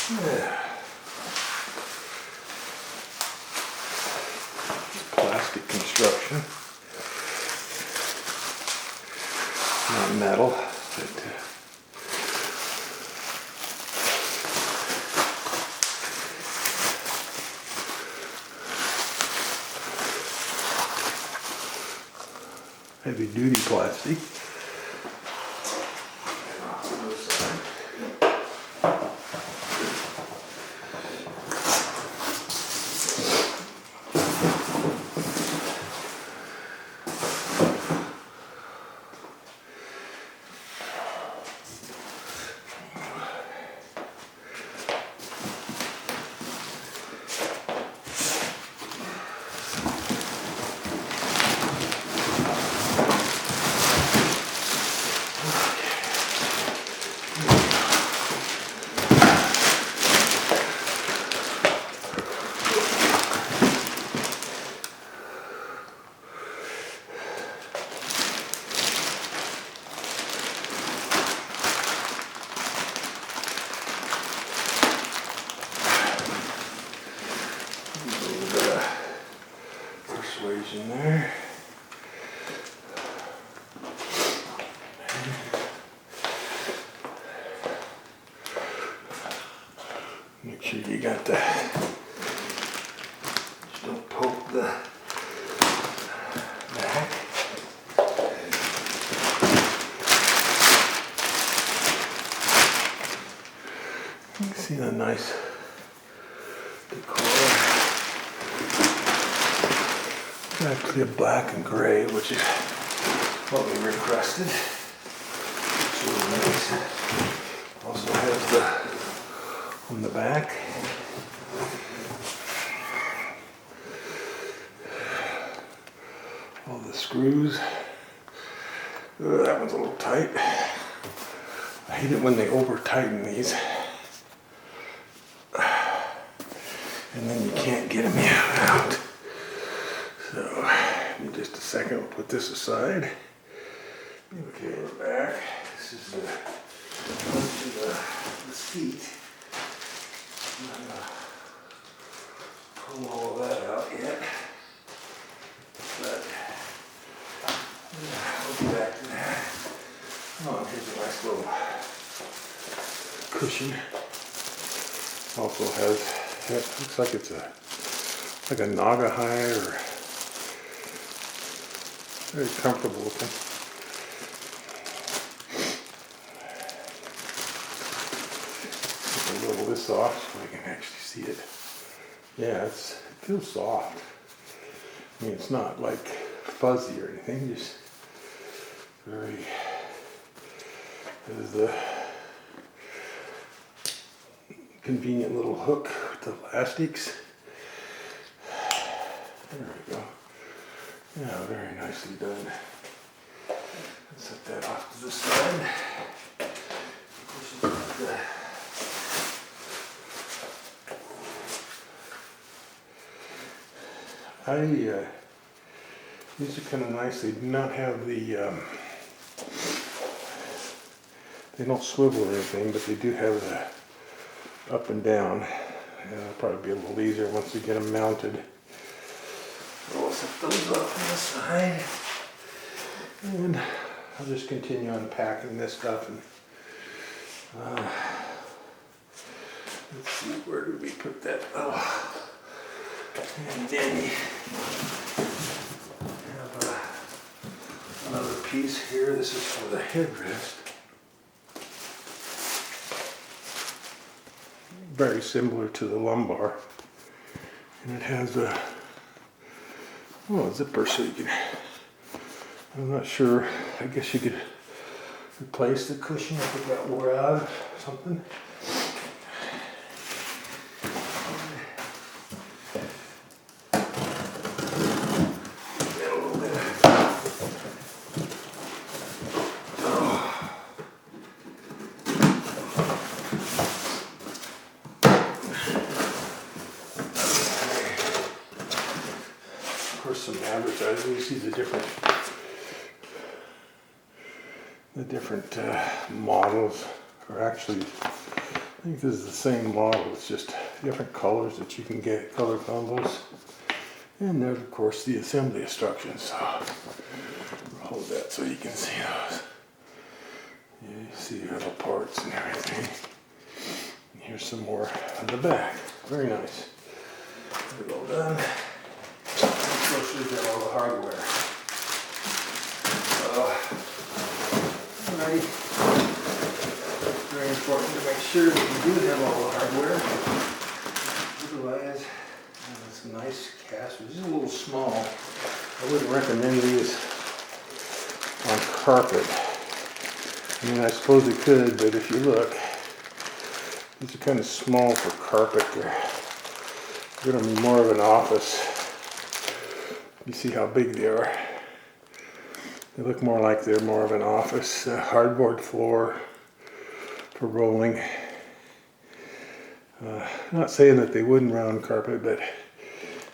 Yeah. Plastic construction, not metal, but heavy duty plastic. Persuasion there. Make sure you got the, just don't poke the back. You can see the nice decor. Actually a black and gray, which is what we requested. It's really nice. Also has the on the back. All the screws. That one's a little tight. I hate it when they over tighten these. And then you can't get them out. So, in just a second, we'll put this aside. Okay, we're back. This is the seat. I'm not going to pull all of that out yet. But, we'll get back to that. Oh, here's a nice little cushion. Also has, it looks like it's like a naga hide or very comfortable looking. Take a little of this off so I can actually see it. Yeah, it feels soft. I mean, it's not like fuzzy or anything, just very, there's the convenient little hook with the elastics. There we go. Yeah, very nicely done. Let's set that off to the side. These are kind of nice. They do not have the, they don't swivel or anything, but they do have the up and down. And it'll probably be a little easier once we get them mounted. We'll set those up on the side. And I'll just continue unpacking this stuff. And let's see, where did we put that? Oh. And then we have another piece here. This is for the headrest. Very similar to the lumbar. And it has a zipper so you can, I'm not sure, I guess you could replace the cushion if it got wore out or something. Some advertising, you see the different models are actually, think this is the same model, it's just different colors that you can get, color combos. And there's of course the assembly instructions. So hold that so you can see those. Yeah, you see your little parts and everything. And here's some more on the back. Very nice. We're all done. Of course we've got all the hardware. Alrighty. Very important to make sure that you do have all the hardware. Otherwise, it's a nice casters. These are a little small. I wouldn't recommend these on carpet. I mean, I suppose you could, but if you look, these are kind of small for carpet. They're going to be more of an office. You see how big they are. They look more like they're more of an office. Hardboard floor for rolling. Not saying that they wouldn't round carpet, but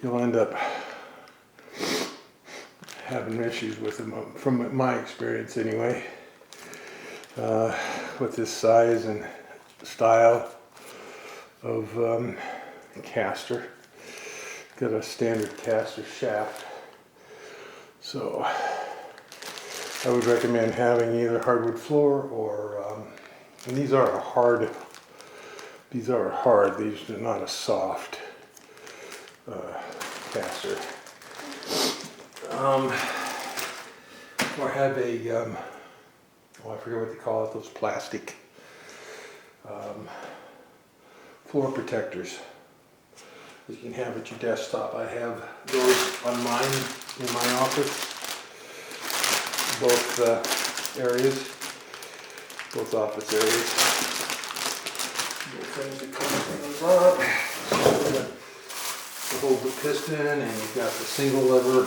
you'll end up having issues with them, from my experience anyway. With this size and style of caster. Got a standard caster shaft. So I would recommend having either hardwood floor or, and these are hard, these are not a soft caster. Or have a, oh, I forget what they call it, those plastic floor protectors that you can have at your desktop. I have those on mine in my office, both areas, both office areas. Little things that come things up. To hold the piston, and you've got the single lever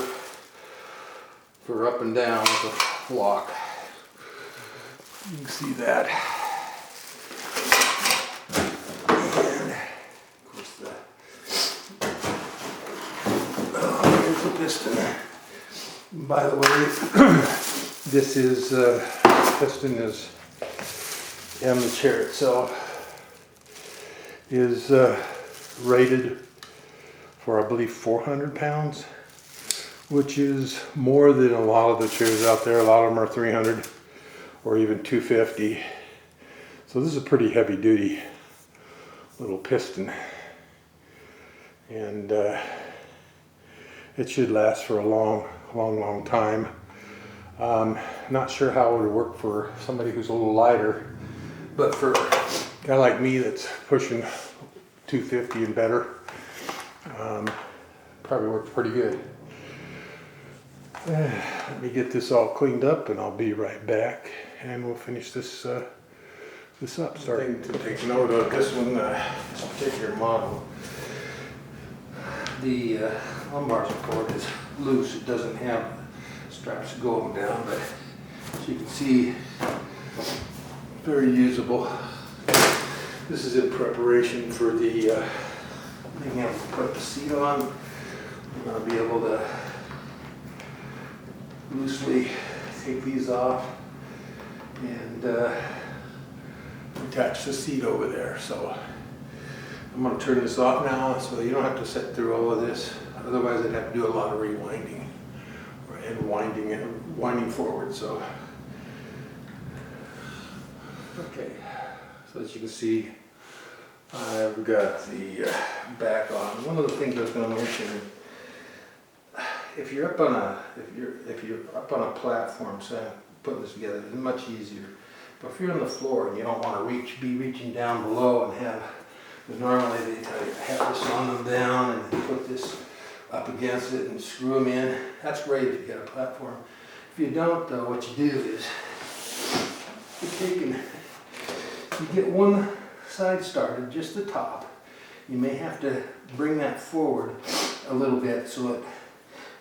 for up and down with a lock. You can see that. And of course here's the piston. By the way, this is piston is, and the chair itself is rated for, I believe, 400 pounds, which is more than a lot of the chairs out there. A lot of them are 300 or even 250. So this is a pretty heavy duty little piston. And it should last for a long time. Not sure how it would work for somebody who's a little lighter, but for a guy like me that's pushing 250 and better, probably works pretty good. Let me get this all cleaned up and I'll be right back, and we'll finish this this up. Starting to take note of this one, this particular model. The lumbar support is loose. It doesn't have straps going down, but as you can see, very usable. This is in preparation for the being able to put the seat on. I'm going to be able to loosely take these off and attach the seat over there. So I'm going to turn this off now, so you don't have to sit through all of this. Otherwise, I'd have to do a lot of rewinding and winding forward. So, okay. So as you can see, I've got the back on. One of the things I was going to mention, if you're up on a platform, so putting this together is much easier. But if you're on the floor and you don't want to be reaching down below and have, because normally they tell you to have this on them down and then put this up against it and screw them in. That's great if you got a platform. If you don't, though, what you do is you get one side started, just the top. You may have to bring that forward a little bit, so it,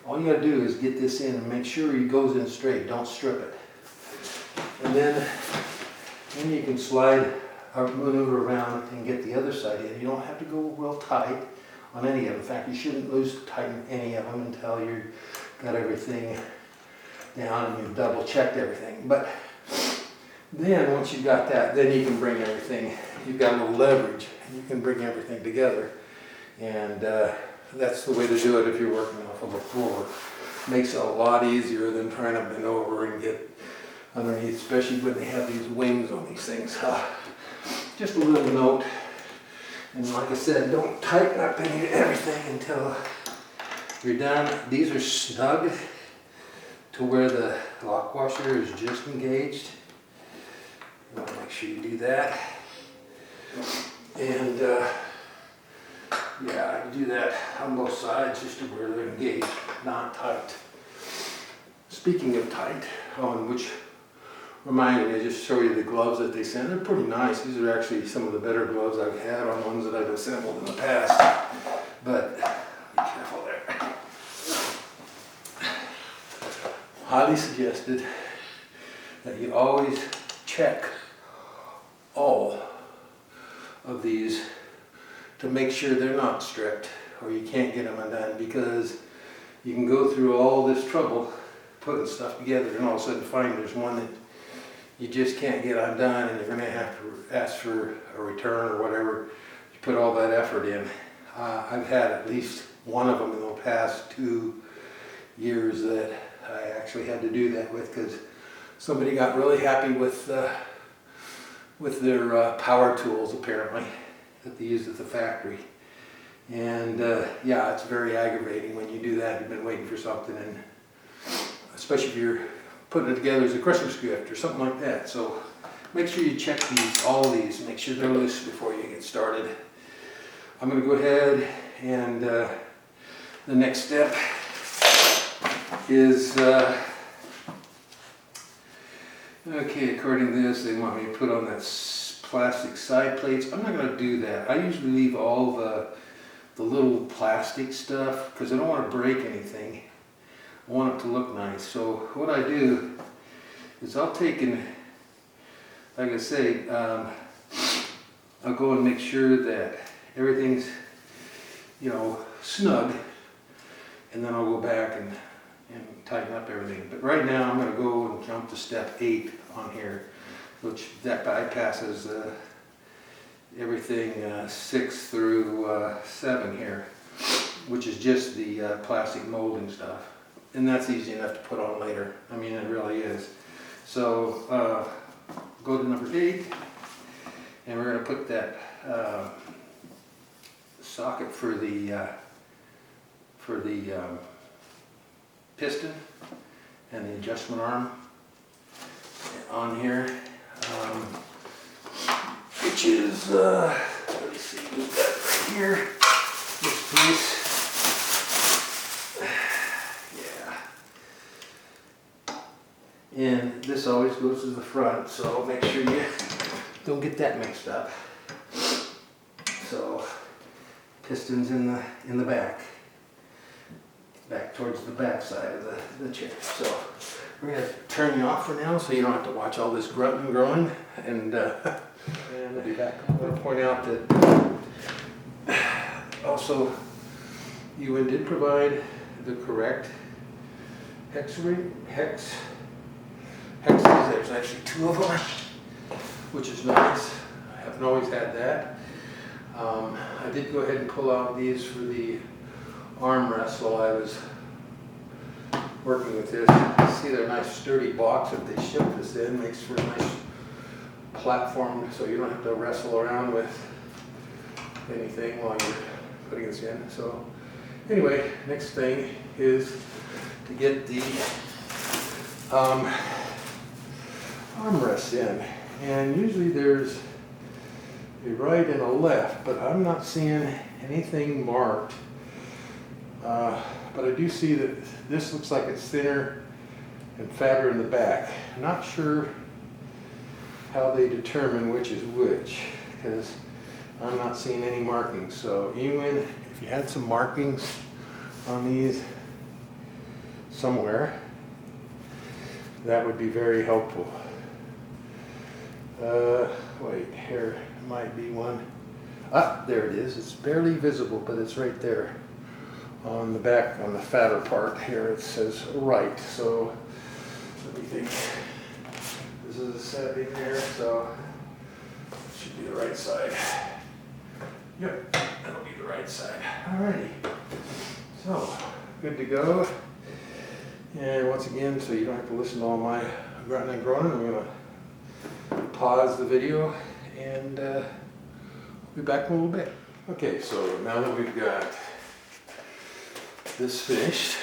all you got to do is get this in and make sure it goes in straight. Don't strip it. And then you can slide or maneuver around and get the other side in. You don't have to go real tight on any of them. In fact, you shouldn't tighten any of them until you've got everything down and you've double checked everything. But then once you've got that, then you can bring everything you've got a little leverage and you can bring everything together. And that's the way to do it if you're working off of a floor. Makes it a lot easier than trying to bend over and get underneath, especially when they have these wings on these things. Just a little note, and like I said, don't tighten up everything until you're done. These are snug to where the lock washer is just engaged. You want to make sure you do that. And yeah, you do that on both sides just to where they're engaged, not tight. Speaking of tight, which reminded me, I just show you the gloves that they sent. They're pretty nice. These are actually some of the better gloves I've had on ones that I've assembled in the past. But be careful there. Highly suggested that you always check all of these to make sure they're not stripped or you can't get them undone, because you can go through all this trouble putting stuff together and all of a sudden find there's one that you just can't get undone, and you're going to have to ask for a return or whatever. You put all that effort in. I've had at least one of them in the past 2 years that I actually had to do that with, because somebody got really happy with their power tools, apparently, that they used at the factory. And yeah, it's very aggravating when you do that. You've been waiting for something, and especially if you're putting it together as a Christmas gift or something like that. So make sure you check all of these, make sure they're loose before you get started. I'm going to go ahead and the next step is, okay, according to this, they want me to put on that plastic side plates. I'm not going to do that. I usually leave all the little plastic stuff because I don't want to break anything. I want it to look nice. So what I do is I'll take and, like I say, I'll go and make sure that everything's, you know, snug, and then I'll go back and tighten up everything. But right now I'm going to go and jump to step 8 on here, which that bypasses everything 6 through 7 here, which is just the plastic molding stuff. And that's easy enough to put on later. I mean, it really is. So go to number 8, and we're going to put that socket for the piston and the adjustment arm on here, which is let's see, we've got it right here. This piece. And this always goes to the front, so make sure you don't get that mixed up. So pistons in the back towards the back side of the chair. So we're gonna turn you off for now, so you don't have to watch all this grunting and growing. And I'll be back. I want to point out that also EWin did provide the correct hexes. There's actually 2 of them, which is nice. I haven't always had that. I did go ahead and pull out these for the armrest while I was working with this. See, they're a nice sturdy box that they ship this in. Makes for a nice platform, so you don't have to wrestle around with anything while you're putting this in. So anyway, next thing is to get the armrests in, and usually there's a right and a left, but I'm not seeing anything marked. But I do see that this looks like it's thinner and fatter in the back. I'm not sure how they determine which is which, because I'm not seeing any markings. So EWin, if you had some markings on these somewhere, that would be very helpful. Wait, here might be one. Ah, there it is. It's barely visible, but it's right there on the back, on the fatter part here. It says right. So let me think. This is a 7 here, so Should be the right side. Yep, that'll be the right side. Alrighty. So, good to go. And once again, so you don't have to listen to all my grunting and groaning, I'm going to pause the video and I'll be back in a little bit. Okay, so now that we've got this finished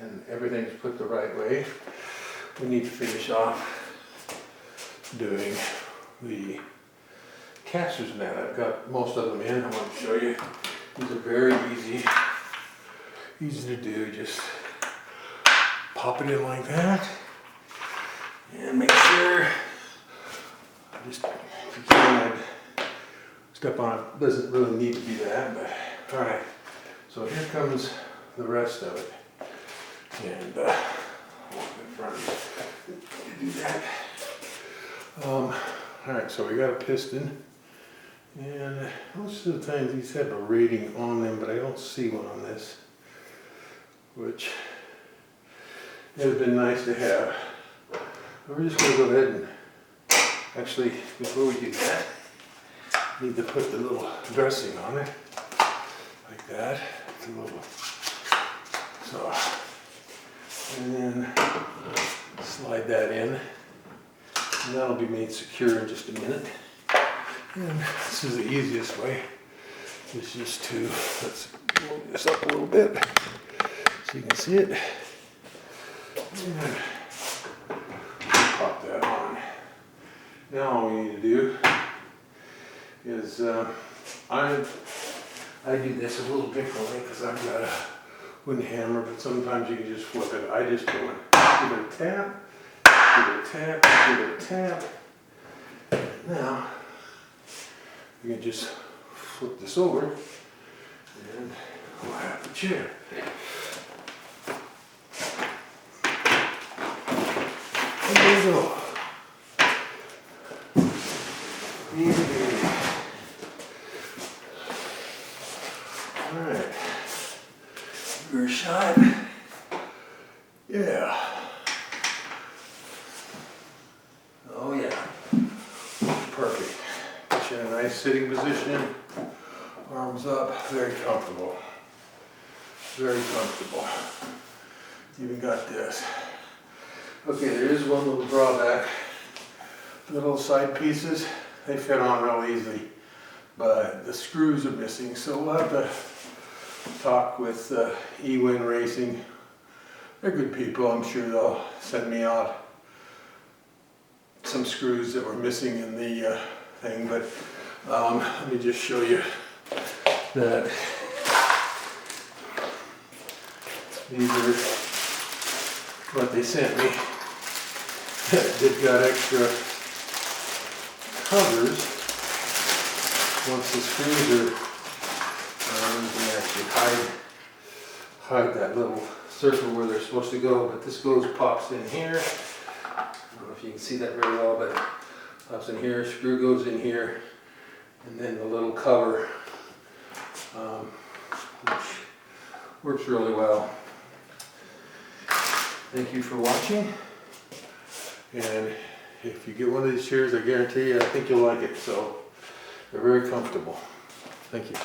and everything's put the right way, we need to finish off doing the casters now. I've got most of them in. I want to show you. These are very easy to do. Just pop it in like that and make sure, just if you can, step on it. Doesn't really need to be that, but all right. So here comes the rest of it, and walk in front of you to do that. All right, so we got a piston, and most of the time these have a rating on them, but I don't see one on this, which it would have been nice to have. But we're just going to go ahead and, actually, before we do that, need to put the little dressing on it, like that. It's a little, so, and then slide that in. And that'll be made secure in just a minute. And this is the easiest way. It's just to, let's move this up a little bit so you can see it. And pop that on. Now all we need to do is, I do this a little differently because I've got a wooden hammer, but sometimes you can just flip it. I just go and give it a tap. Give it a tap, give it a tap. Now, you can just flip this over and we'll have the chair. And there you go. Easy. Alright. Give her a shot. Yeah. Oh yeah, perfect. Get you in a nice sitting position, arms up, very comfortable. Very comfortable. Even got this. Okay, there is one little drawback. The little side pieces, they fit on real easily, but the screws are missing, so we'll have to talk with EWinracing. They're good people, I'm sure they'll send me out some screws that were missing in the thing, but let me just show you that these are what they sent me. They've got extra covers. Once the screws are, you can actually hide that little circle where they're supposed to go, but this pops in here. I don't know if you can see that very well, but pops in here, screw goes in here, and then the little cover, which works really well. Thank you for watching, and if you get one of these chairs, I guarantee you, I think you'll like it. So they're very comfortable. Thank you.